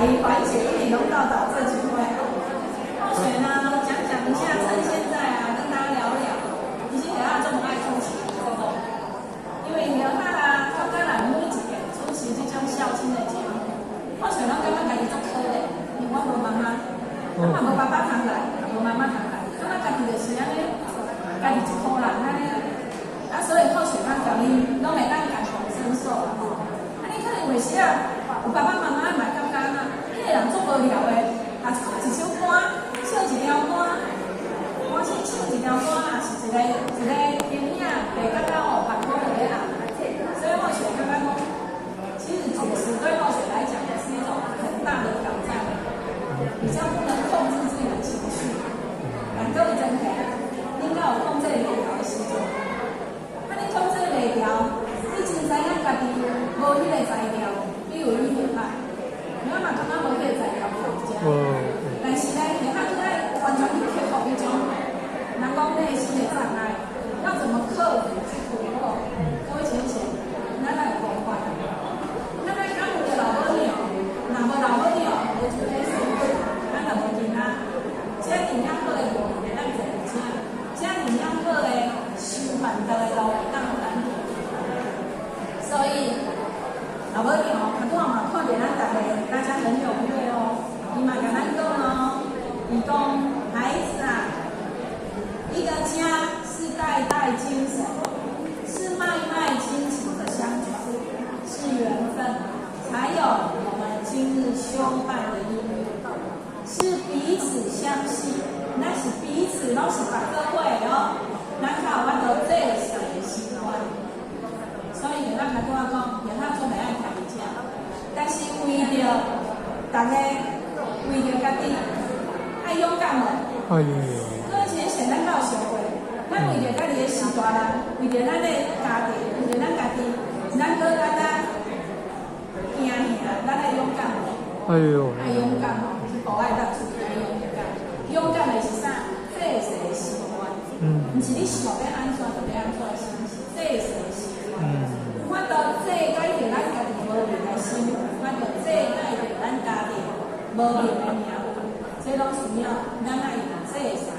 离缓解，一点都到达这句话。或许呢，讲一下，趁现在啊，跟大家聊聊，以前他这么爱出席活动，因为呢，他当然每一个出席这种孝亲的节目，或许咱感觉家己足可怜，因为我无妈妈，我嘛无爸爸通来，无妈妈通来，感觉家己就是安尼，家己一个人安尼，啊，所以或许咱条你拢会当感同身受啦吼。啊，你可能有时啊，有爸爸妈妈嘛感觉啊，迄个人做无聊的，啊，唱一首歌，唱一条歌，我先唱一条歌，也是一个电影，袂感觉哦，拍拖就咧按。所以或许刚刚讲，其实主持对或许来讲也是一种很大的挑战，比较不能控制自己的情绪。各位真系，应该有控制袂了的时阵。啊，你控制袂了，你真知影家己无迄个材料，比如你袂歹，我嘛感觉无迄个材料好食。但是呢，你看现在完全去克服一种人讲内心的障碍，要怎么克服去突破？各位浅浅，咱来有方法。咱来讲有个老母鸟，若无老母鸟，无一个生活，咱就无囡仔。这营养好的无咱就有钱，这营养好的修烦恼的路当然难。所以老母鸟，他拄好嘛看见咱大家很踊跃哦，伊嘛甲咱讲哦，伊讲孩子啊，一个家是代代精神，是脉脉亲情的相传，是缘分，才有我们今日修办的意义，是彼此相信，那是彼此拢是白社会哦，咱靠我到这世的习惯，所以咱才拄仔讲，也他做袂爱谈一下，但是为着大家，为着家己，爱勇敢的。各位浅显，咱到社会，咱为着家己的时大人，为着咱的家庭，为着咱家己，咱搁咱惊吓，咱爱勇敢。爱勇敢哦，是无爱当出爱勇敢。勇敢的是啥？这世的习惯，不是你想要安怎就要安怎的相信，这世的习惯。有法度这改着咱家己无面的心，有法度这改着咱家己无面的命运，这拢需要咱爱用这世。